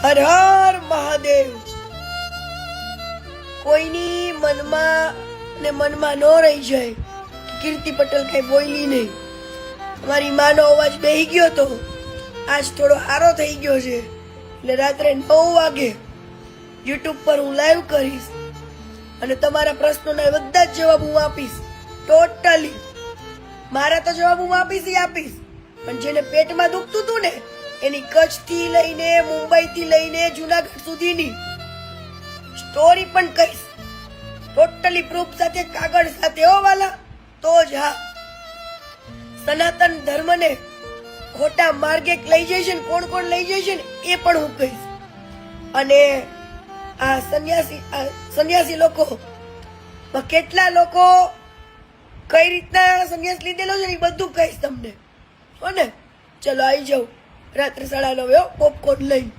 હર હર મહાદેવ. કોઈની મનમાં ને મનમાં ન રહી જાય કે કીર્તિ પટેલ કઈ બોલી નહીં. મારી માનો અવાજ બેહી ગયો તો આજ થોડો હારો થઈ ગયો છે, એટલે રાત્રે 9 વાગે યુટ્યુબ પર હું લાઈવ કરીશ અને તમારા પ્રશ્નોના બધા જ જવાબ હું આપીશ. ટોટલી મારા તો જવાબ હું આપીશ, પણ જેને પેટમાં દુખતું હતું ને એની કચ્છ થી લઈને મુંબઈ થી લઈને જુનાગઢ સુધીની સ્ટોરી પણ કહીશ, ટોટલી પ્રૂફ સાથે, કાગળ સાથે. હો વાલા, તો જ હા સનાતન ધર્મને ખોટા માર્ગે લઈ જાય છે ને કોણ કોણ લઈ જાય છે ને એ પણ હું કહીશ. અને આ સંન્યાસી લોકો કેટલા લોકો કઈ રીતના સંન્યાસ લીધેલો છે ને એ બધું કહીશ તમને. હો ને? ચલો આવી જાઉં રાત્રે 9:30 પોપકોર્ન લઈને.